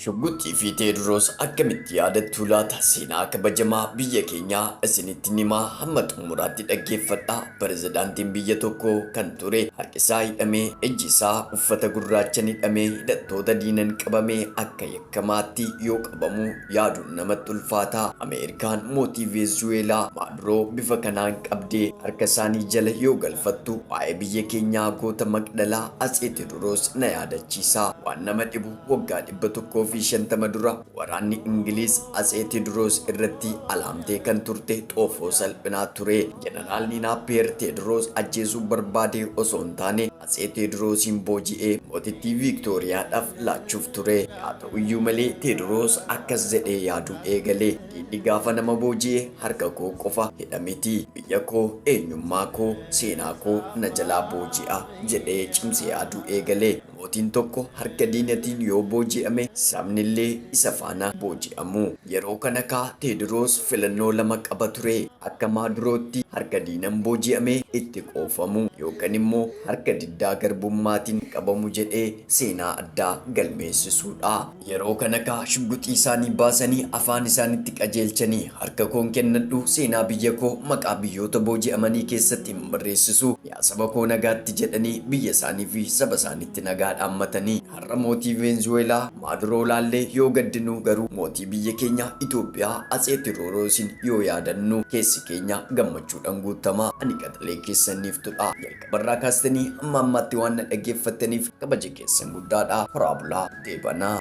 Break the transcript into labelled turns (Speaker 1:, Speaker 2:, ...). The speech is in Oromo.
Speaker 1: Shugguxii fi Teediroos akkamitti yaadattuu laata? Seenaa kabajamaa biyya keenyaa isinitti himaa hamma xumuraatti dhaggeeffadhaa. Pirezidaantiin biyya tokkoo kan ture harki isaa hidhamee ijji isaa uffata gurraachaan hidhamee hidhattoota diinaan qabamee akka yakkamaatti yoo qabamu yaaduun namatti ulfaata. Ameerikaan mootii Venezuelaa Maaduroo bifa kanaan qabdee harka isaanii jala yoo galfattu waa'ee biyya keenyaa goota Maqdalaa Atsee Teediroos na yaadachiisa. Waan nama dhibu waggaa 150 dura waraanni Ingiliz Atsee Teediroos irratti alaamtee kan turte xoofoo salphinaa ture. Jeneraal Naapiyeer Teediroos ajjeesuu barbaade osoo hin taane Atsee Teediroosiin booji'ee mootittii Viiktooriyaadhaaf laachuuf ture. Haa ta'uyyuu malee Teediroos akkas jedhee yaaduu eegale. Diinni gaafa nama booji'ee harka koo qofa hidha miti. Biyya koo, eenyummaa koo, seenaa koo na jalaa booji'a jedhee cimsee yaaduu eegale. Mootiin tokko harka diinatiin yoo booji'ame sabnillee isa faana booji'amu. Yeroo kana Teediroos filannoo lama qaba ture. Akka Maadurootti harka diinaan booji'ame itti qoofamu yookaan immoo harka diddaa garbummaatiin qabamu jedhee seenaa addaa galmeessisuudha. Yeroo kana shugguxii isaanii baasanii afaan isaanitti qajeelchanii harka koon kennadhu seenaa biyya koo maqaa biyyoota booji'amanii keessatti hin barreessisu. Yaa saba koo nagaatti jedhanii biyya isaanii fi saba isaaniitti nagaa dhaammatanii har'a mootii Venezuelaa Maaduroo laallee yoo gaddinu garuu mootii biyya keenya Itoophiyaa Atsee Teediroosiin yoo yaadannu keessi keenya gammachuudhaan guutamaa. Ani qaxalee keessaniif tudha. Jalqabarraa kaastanii amma ammaatti waan na dhaggeeffattaniif kabaja keessan guddaadha. Horaa bulaa deebanaa.